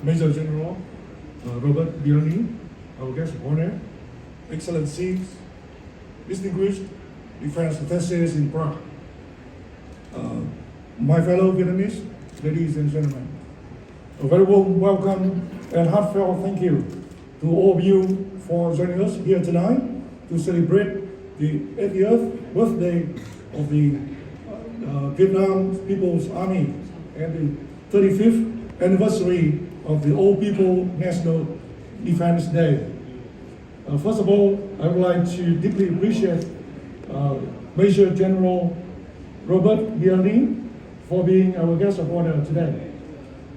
Major General Robert Bielny, our guest of honor, Excellencies, distinguished defense attaches in Prague, my fellow Vietnamese, ladies and gentlemen, a very warm welcome and heartfelt thank you to all of you for joining us here tonight to celebrate the 80th birthday of the Vietnam People's Army and the 35th anniversary of the All People National Defense Day. First of all, I would like to deeply appreciate Major General Robert Bielny for being our guest of honor today.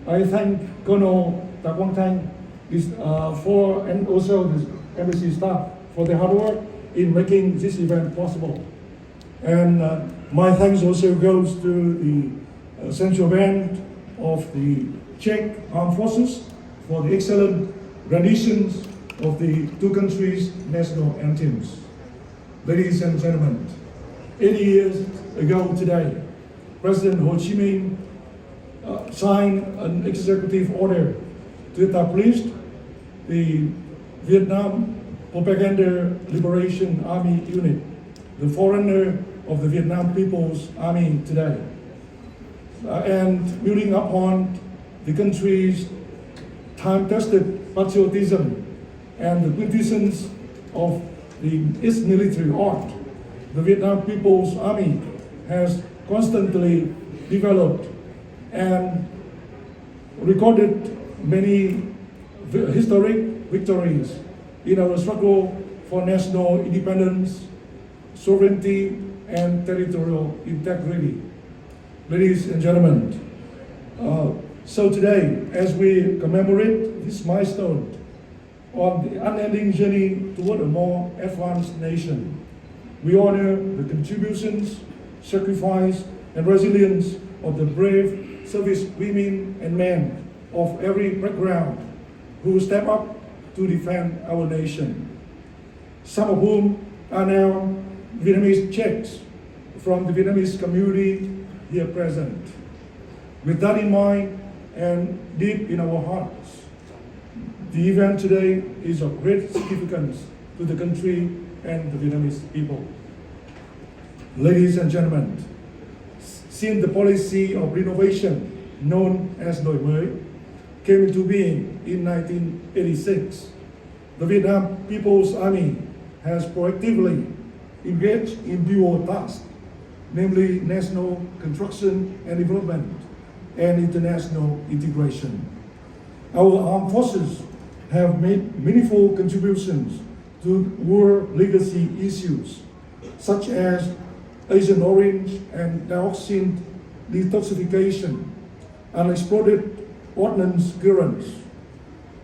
I thank Colonel Ta Quang Thanh and also the embassy staff for their hard work in making this event possible. And my thanks also goes to the Central Band of the Czech Armed Forces for the excellent renditions of the two countries' national anthems. Ladies and gentlemen, 80 years ago today, President Ho Chi Minh signed an executive order to establish the Vietnam Propaganda Liberation Army Unit, the forerunner of the Vietnam People's Army today. And building upon the country's time-tested patriotism and the quintessence of its military art, the Vietnam People's Army has constantly developed and recorded many historic victories in our struggle for national independence, sovereignty, and territorial integrity. Ladies and gentlemen, so today, as we commemorate this milestone on the unending journey toward a more advanced nation, we honor the contributions, sacrifice, and resilience of the brave service women and men of every background who step up to defend our nation, some of whom are now Vietnamese Czechs from the Vietnamese community here present. With that in mind and deep in our hearts, the event today is of great significance to the country and the Vietnamese people. Ladies and gentlemen, since the policy of renovation known as Đổi Mới came into being in 1986, the Vietnam People's Army has proactively engaged in dual tasks, namely national construction and development and international integration. Our armed forces have made meaningful contributions to war legacy issues such as Agent Orange and dioxin detoxification, unexploded ordnance clearance,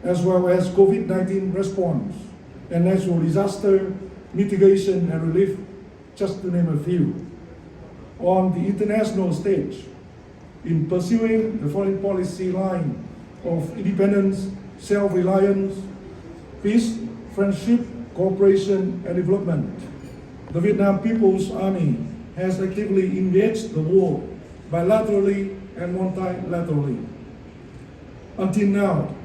as well as COVID-19 response and natural disaster mitigation and relief, just to name a few. On the international stage, in pursuing the foreign policy line of independence, self-reliance, peace, friendship, cooperation, and development, the Vietnam People's Army has actively engaged the war bilaterally and multilaterally. Until now,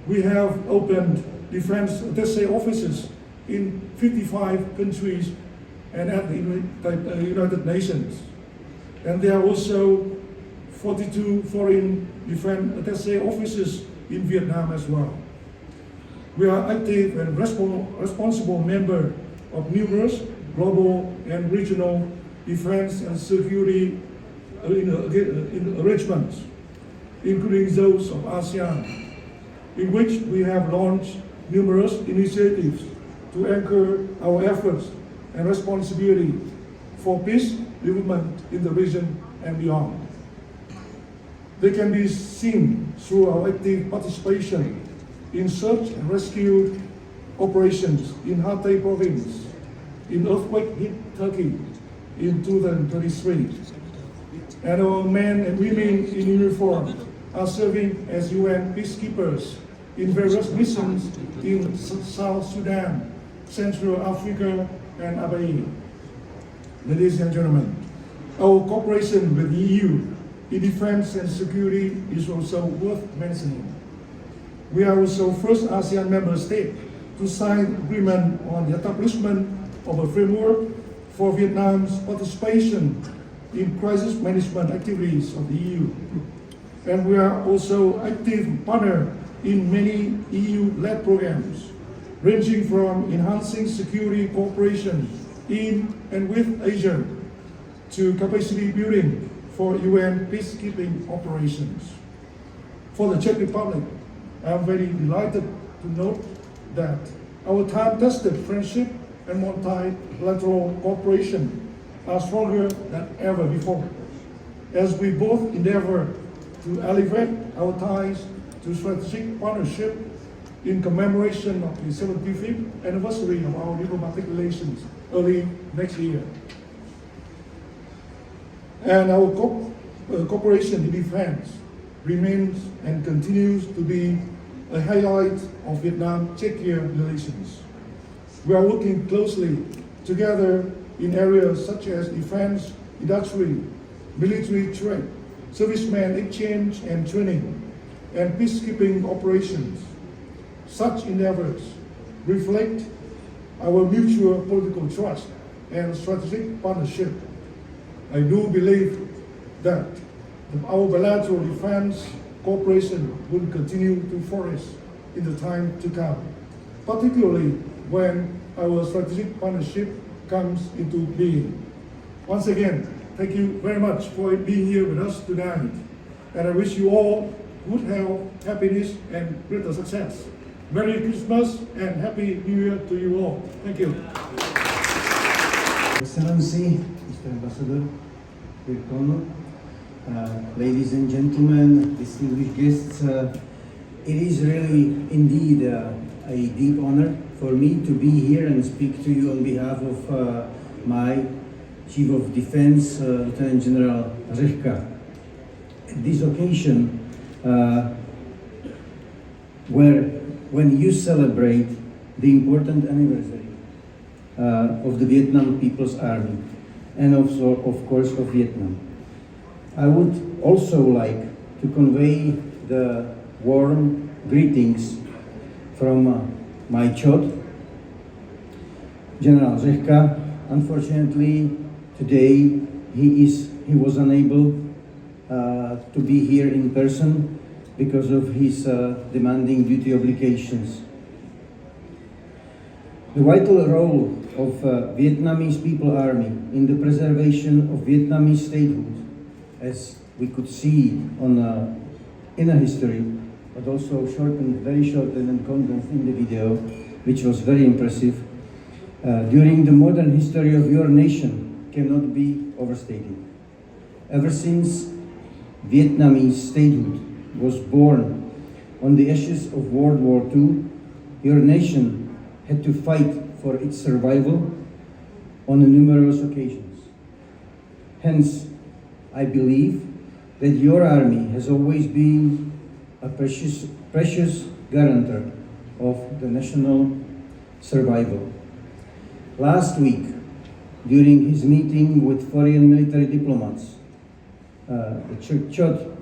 we have opened defense attaché offices in 55 countries and at the United Nations. And there are also 42 foreign defense attaché offices in Vietnam as well. We are active and responsible member of numerous global and regional defense and security arrangements, including those of ASEAN, in which we have launched numerous initiatives to anchor our efforts and responsibility for peace development in the region and beyond. They can be seen through our active participation in search and rescue operations in Hatay province, in earthquake-hit Turkey in 2023. And our men and women in uniform are serving as UN peacekeepers in various missions in South Sudan, Central Africa, and Abyei. Ladies and gentlemen, our cooperation with the EU in defense and security is also worth mentioning. We are also first ASEAN member state to sign agreement on the establishment of a framework for Vietnam's participation in crisis management activities of the EU. And we are also active partner in many EU-led programs, ranging from enhancing security cooperation in and with Asia to capacity building for UN peacekeeping operations. For the Czech Republic, I am very delighted to note that our time-tested friendship and multilateral cooperation are stronger than ever before, as we both endeavor to elevate our ties to strategic partnership in commemoration of the 75th anniversary of our diplomatic relations early next year. And our cooperation in defense remains and continues to be a highlight of Vietnam-Czechia relations. We are working closely together in areas such as defense, industry, military trade, servicemen exchange and training, and peacekeeping operations. Such endeavors reflect our mutual political trust and strategic partnership. I do believe that our bilateral defense cooperation will continue to flourish in the time to come, particularly when our strategic partnership comes into being. Once again, thank you very much for being here with us tonight, and I wish you all good health, happiness, and greater success. Merry Christmas and Happy New Year to you all. Thank you. Excellency, Mr. Ambassador, Virkono, ladies and gentlemen, distinguished guests, it is really indeed a deep honor for me to be here and speak to you on behalf of my Chief of Defense, Lieutenant General Řehka. At this occasion, when you celebrate the important anniversary of the Vietnam People's Army and also, of course, of Vietnam, I would also like to convey the warm greetings from my Chod, General Řehka. Unfortunately, today he was unable to be here in person because of his demanding duty obligations. The vital role of Vietnamese People Army in the preservation of Vietnamese statehood, as we could see on inner history, but also very shortened and condensed in the video, which was very impressive, during the modern history of your nation cannot be overstated. Ever since Vietnamese statehood was born on the ashes of World War II, your nation had to fight for its survival on numerous occasions. Hence, I believe that your army has always been a precious guarantor of the national survival. Last week, during his meeting with foreign military diplomats, the Chod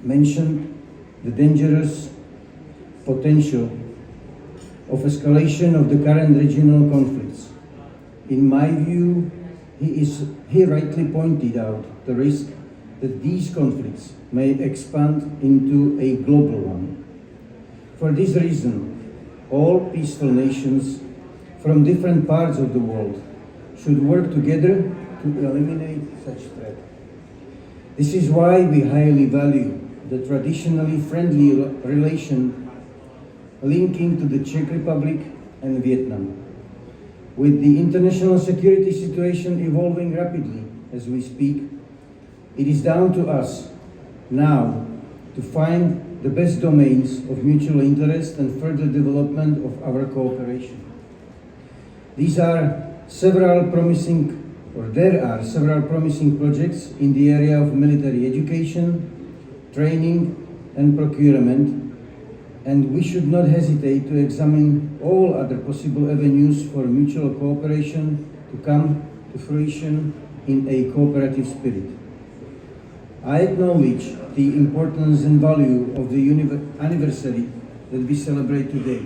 mentioned the dangerous potential of escalation of the current regional conflicts. In my view, he rightly pointed out the risk that these conflicts may expand into a global one. For this reason, all peaceful nations from different parts of the world should work together to eliminate such threat. This is why we highly value the traditionally friendly relation linking to the Czech Republic and Vietnam. With the international security situation evolving rapidly as we speak, it is down to us now to find the best domains of mutual interest and further development of our cooperation. There are several promising projects in the area of military education, training and procurement, and we should not hesitate to examine all other possible avenues for mutual cooperation to come to fruition in a cooperative spirit. I acknowledge the importance and value of the anniversary that we celebrate today.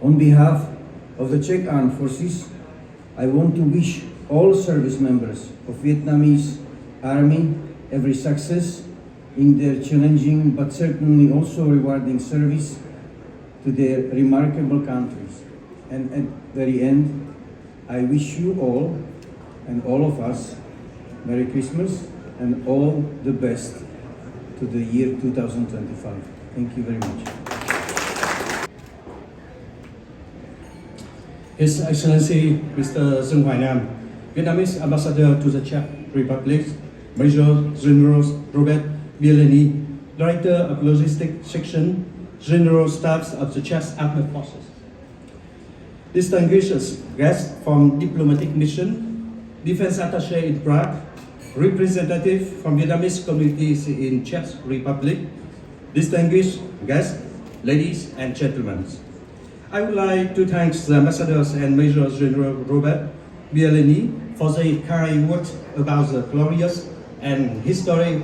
On behalf of the Czech Armed Forces, I want to wish all service members of Vietnamese Army every success in their challenging but certainly also rewarding service to their remarkable countries. And at the very end, I wish you all and all of us Merry Christmas and all the best to the year 2025. Thank you very much. His Excellency Mr. Deng Hoài Nam, Vietnamese Ambassador to the Czech Republic, Major General Robert Bielany, Director of Logistics Section, General Staffs of the Czech Armed Forces. Distinguished guests from diplomatic mission, Defense Attaché in Prague, representative from Vietnamese communities in Czech Republic, distinguished guests, ladies and gentlemen. I would like to thank the ambassadors and Major General Robert Bielany for their kind words about the glorious and heroic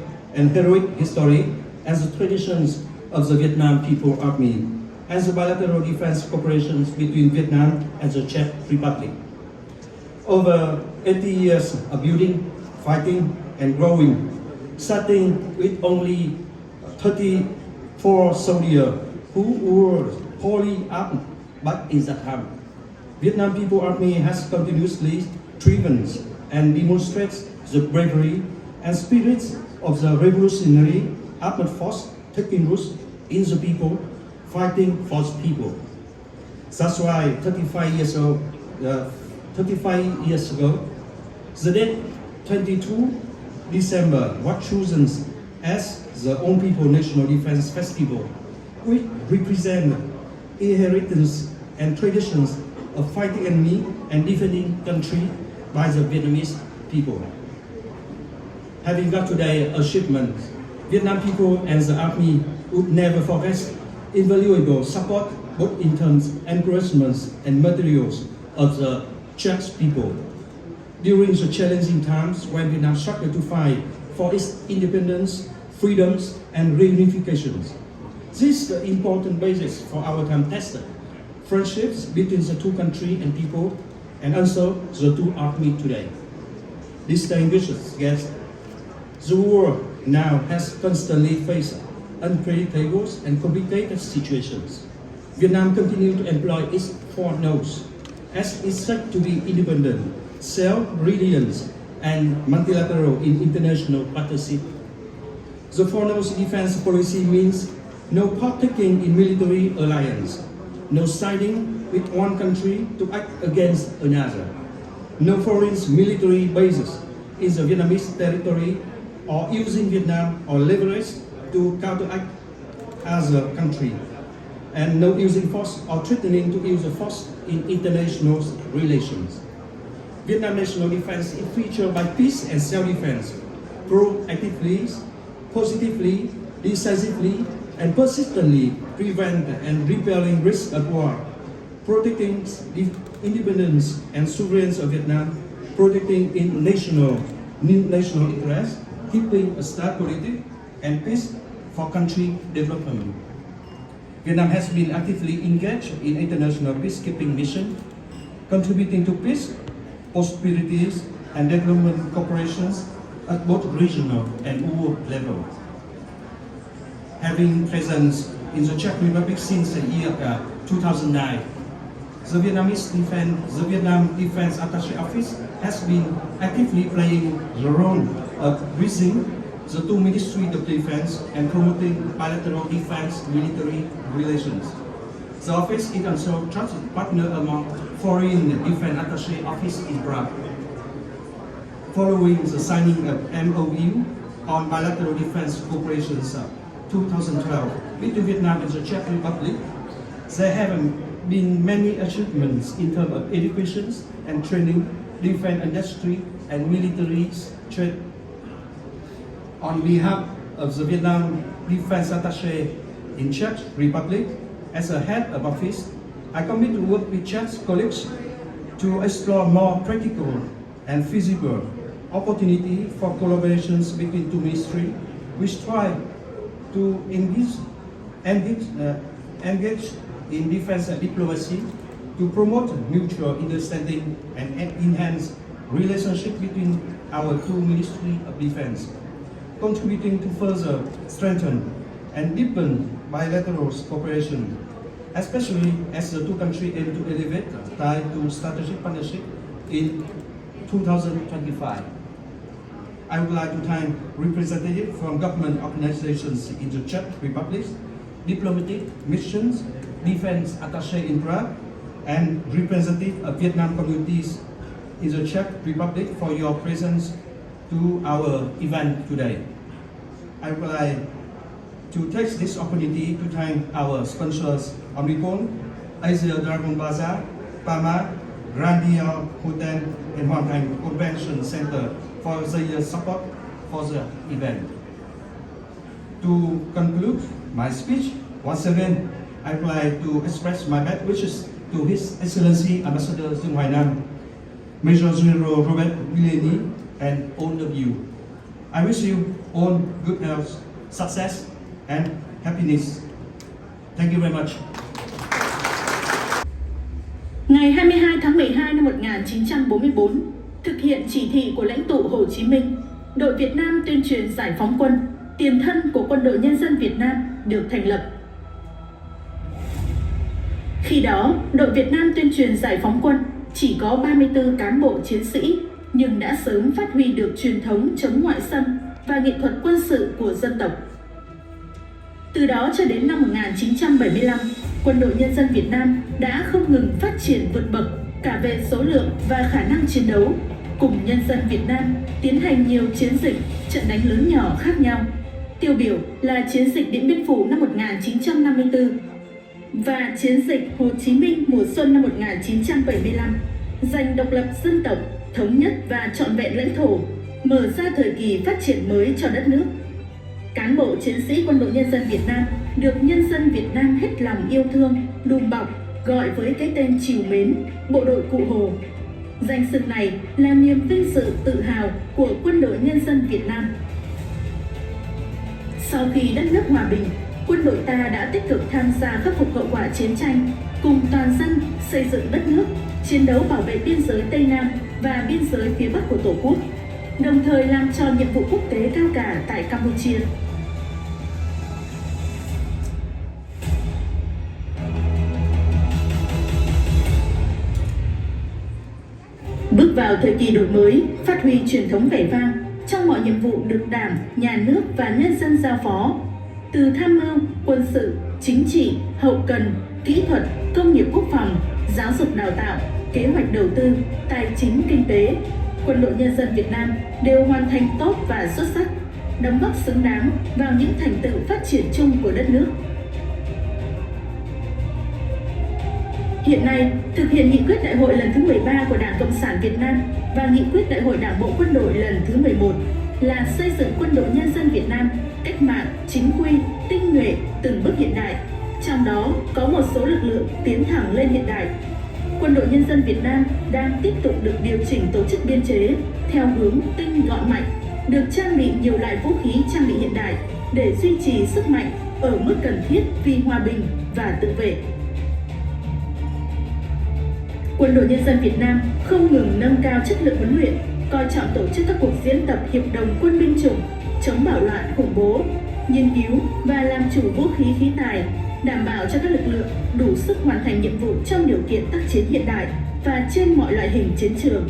history and the traditions of the Vietnam People Army and the bilateral defense cooperation between Vietnam and the Czech Republic. Over 80 years of building, fighting and growing, starting with only 34 soldiers who were poorly armed back in that time. Vietnam People Army has continuously striven and demonstrates the bravery and spirit of the revolutionary armed force taking root in the people, fighting for the people. That's why 35 years ago, the date 22 December was chosen as the Own People National Defense Festival, which represents inheritance and traditions of fighting enemy and defending country by the Vietnamese people. Having got today achievement, Vietnam people and the army would never forget invaluable support both in terms of encouragements and materials of the Czech people during the challenging times when Vietnam struggled to fight for its independence, freedoms and reunifications. This is the important basis for our time-tested friendships between the two countries and people, and also the two armies today. Distinguished guests, the war now has constantly faced unpredictable and complicated situations. Vietnam continues to employ its four nodes as it set to be independent, self-reliant, and multilateral in international partnership. The four nodes defense policy means no partaking in military alliance, no siding with one country to act against another, no foreign military bases in the Vietnamese territory or using Vietnam or leverage to counteract other country, and no using force or threatening to use force in international relations. Vietnam national defense is featured by peace and self-defense, proactively, positively, decisively, and persistently prevent and repelling risks at war, protecting the independence and sovereignty of Vietnam, protecting in national interests, keeping a stability and peace for country development. Vietnam has been actively engaged in international peacekeeping mission, contributing to peace, prosperity, and development cooperations at both regional and world levels. Having presence in the Czech Republic since the year 2009, the Vietnam Defense Attaché Office has been actively playing the role of bridging the two ministries of defense and promoting bilateral defense military relations. The office is also a trusted partner among foreign defense attaché office in Prague. Following the signing of MOU on bilateral defense cooperation 2012 between Vietnam and the Czech Republic, there have been many achievements in terms of education and training, defense industry and military trade. On behalf of the Vietnam Defense Attaché in Czech Republic, as a head of office, I commit to work with Czech colleagues to explore more practical and feasible opportunity for collaborations between two ministries, which try to engage engaged in defense and diplomacy to promote mutual understanding and enhance relationship between our two Ministry of Defense, contributing to further strengthen and deepen bilateral cooperation, especially as the two countries aim to elevate tied to strategic partnership in 2025. I would like to thank representatives from government organizations in the Czech Republic, diplomatic missions, defense attaché in Prague, and representatives of Vietnam communities in the Czech Republic for your presence to our event today. I would like to take this opportunity to thank our sponsors Omnicom, Asia Dragon Plaza, PAMA, Grandia Hotel, and Hoàn Thành Convention Center for their support for the event. To conclude my speech, once again, I would like to express my best wishes to His Excellency Ambassador Dương Hoài Nam, Major General Robert Villani, and all of you. I wish you all good health, success, and happiness. Thank you very much. Ngày 22 tháng 12 năm 1944, thực hiện chỉ thị của lãnh tụ Hồ Chí Minh, đội Việt Nam tuyên truyền giải phóng quân, tiền thân của Quân đội Nhân dân Việt Nam được thành lập. Khi đó, đội Việt Nam tuyên truyền giải phóng quân chỉ có 34 cán bộ chiến sĩ, nhưng đã sớm phát huy được truyền thống chống ngoại xâm và nghệ thuật quân sự của dân tộc. Từ đó cho đến năm 1975, Quân đội Nhân dân Việt Nam đã không ngừng phát triển vượt bậc cả về số lượng và khả năng chiến đấu, cùng nhân dân Việt Nam tiến hành nhiều chiến dịch, trận đánh lớn nhỏ khác nhau. Tiêu biểu là chiến dịch Điện Biên Phủ năm 1954 và chiến dịch Hồ Chí Minh mùa xuân năm 1975, giành độc lập dân tộc, thống nhất và trọn vẹn lãnh thổ, mở ra thời kỳ phát triển mới cho đất nước. Cán bộ chiến sĩ Quân đội Nhân dân Việt Nam được nhân dân Việt Nam hết lòng yêu thương, đùm bọc, gọi với cái tên trìu mến, Bộ đội Cụ Hồ. Danh xưng này là niềm vinh dự tự hào của Quân đội Nhân dân Việt Nam. Sau khi đất nước hòa bình, quân đội ta đã tích cực tham gia khắc phục hậu quả chiến tranh, cùng toàn dân xây dựng đất nước, chiến đấu bảo vệ biên giới Tây Nam và biên giới phía Bắc của Tổ quốc, đồng thời làm tròn nhiệm vụ quốc tế cao cả tại Campuchia. Bước vào thời kỳ đổi mới, phát huy truyền thống vẻ vang trong mọi nhiệm vụ được Đảng, Nhà nước và nhân dân giao phó, từ tham mưu, quân sự, chính trị, hậu cần, kỹ thuật, công nghiệp quốc phòng, giáo dục đào tạo, kế hoạch đầu tư, tài chính kinh tế, Quân đội Nhân dân Việt Nam đều hoàn thành tốt và xuất sắc, đóng góp xứng đáng vào những thành tựu phát triển chung của đất nước. Hiện nay, thực hiện nghị quyết đại hội lần thứ 13 của Đảng Cộng sản Việt Nam và nghị quyết đại hội Đảng bộ quân đội lần thứ 11 là xây dựng Quân đội Nhân dân Việt Nam cách mạng, chính quy, tinh nhuệ, từng bước hiện đại. Trong đó có một số lực lượng tiến thẳng lên hiện đại. Quân đội Nhân dân Việt Nam đang tiếp tục được điều chỉnh tổ chức biên chế theo hướng tinh gọn mạnh, được trang bị nhiều loại vũ khí trang bị hiện đại để duy trì sức mạnh ở mức cần thiết vì hòa bình và tự vệ. Quân đội Nhân dân Việt Nam không ngừng nâng cao chất lượng huấn luyện, coi trọng tổ chức các cuộc diễn tập hiệp đồng quân binh chủng, chống bạo loạn khủng bố, nghiên cứu và làm chủ vũ khí khí tài, đảm bảo cho các lực lượng đủ sức hoàn thành nhiệm vụ trong điều kiện tác chiến hiện đại và trên mọi loại hình chiến trường.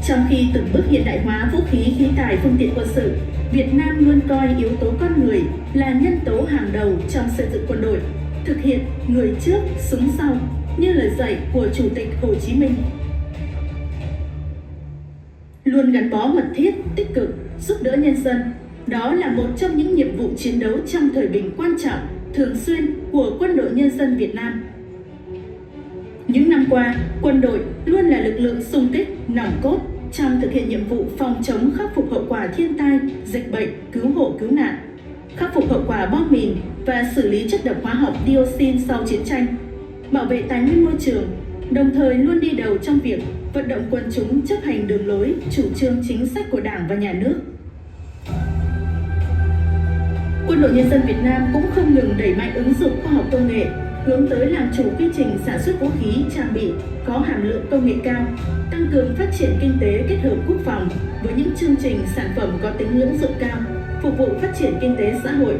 Trong khi từng bước hiện đại hóa vũ khí khí tài phương tiện quân sự, Việt Nam luôn coi yếu tố con người là nhân tố hàng đầu trong xây dựng quân đội, thực hiện người trước, súng sau như lời dạy của Chủ tịch Hồ Chí Minh. Luôn gắn bó mật thiết, tích cực, giúp đỡ nhân dân, đó là một trong những nhiệm vụ chiến đấu trong thời bình quan trọng, thường xuyên của Quân đội Nhân dân Việt Nam. Những năm qua, quân đội luôn là lực lượng xung kích, nòng cốt trong thực hiện nhiệm vụ phòng chống khắc phục hậu quả thiên tai, dịch bệnh, cứu hộ cứu nạn, khắc phục hậu quả bom mìn và xử lý chất độc hóa học dioxin sau chiến tranh, bảo vệ tài nguyên môi trường, đồng thời luôn đi đầu trong việc vận động quần chúng chấp hành đường lối, chủ trương chính sách của Đảng và Nhà nước. Quân đội Nhân dân Việt Nam cũng không ngừng đẩy mạnh ứng dụng khoa học công nghệ, hướng tới làm chủ quy trình sản xuất vũ khí, trang bị có hàm lượng công nghệ cao, tăng cường phát triển kinh tế kết hợp quốc phòng với những chương trình sản phẩm có tính lưỡng dụng cao, phục vụ phát triển kinh tế xã hội.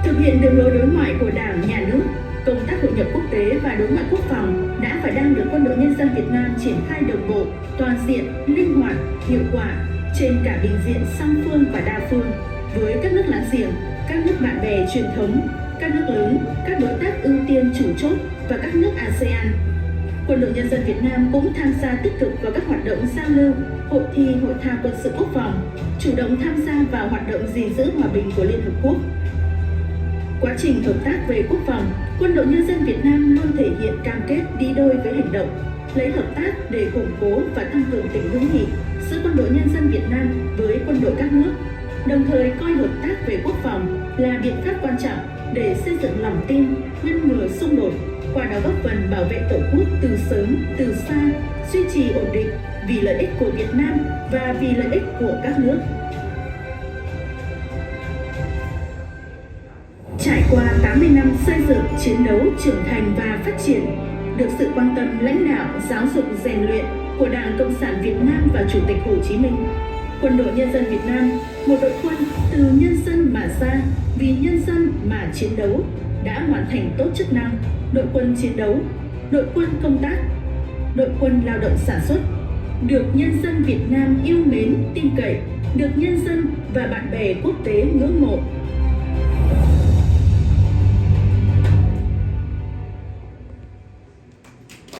Thực hiện đường lối đối ngoại của Đảng, Nhà nước, công tác hội nhập quốc tế và đối ngoại quốc phòng đã và đang được Quân đội Nhân dân Việt Nam triển khai đồng bộ, toàn diện, linh hoạt, hiệu quả trên cả bình diện song phương và đa phương với các nước láng giềng, các nước bạn bè truyền thống, các nước lớn, các đối tác ưu tiên chủ chốt và các nước ASEAN. Quân đội Nhân dân Việt Nam cũng tham gia tích cực vào các hoạt động giao lưu, hội thi, hội thao quân sự quốc phòng, chủ động tham gia vào hoạt động gìn giữ hòa bình của Liên Hợp Quốc. Quá trình hợp tác về quốc phòng, Quân đội Nhân dân Việt Nam luôn thể hiện cam kết đi đôi với hành động, lấy hợp tác để củng cố và tăng cường tình hữu nghị giữa Quân đội Nhân dân Việt Nam với quân đội các nước, đồng thời coi hợp tác về quốc phòng là biện pháp quan trọng để xây dựng lòng tin, ngăn ngừa xung đột, qua đó góp phần bảo vệ Tổ quốc từ sớm, từ xa, duy trì ổn định vì lợi ích của Việt Nam và vì lợi ích của các nước. Trải qua 80 năm xây dựng, chiến đấu, trưởng thành và phát triển, được sự quan tâm lãnh đạo, giáo dục, rèn luyện của Đảng Cộng sản Việt Nam và Chủ tịch Hồ Chí Minh, Quân đội Nhân dân Việt Nam, một đội quân từ nhân dân mà ra, vì nhân dân mà chiến đấu, đã hoàn thành tốt chức năng đội quân chiến đấu, đội quân công tác, đội quân lao động sản xuất, được nhân dân Việt Nam yêu mến, tin cậy, được nhân dân và bạn bè quốc tế ngưỡng mộ,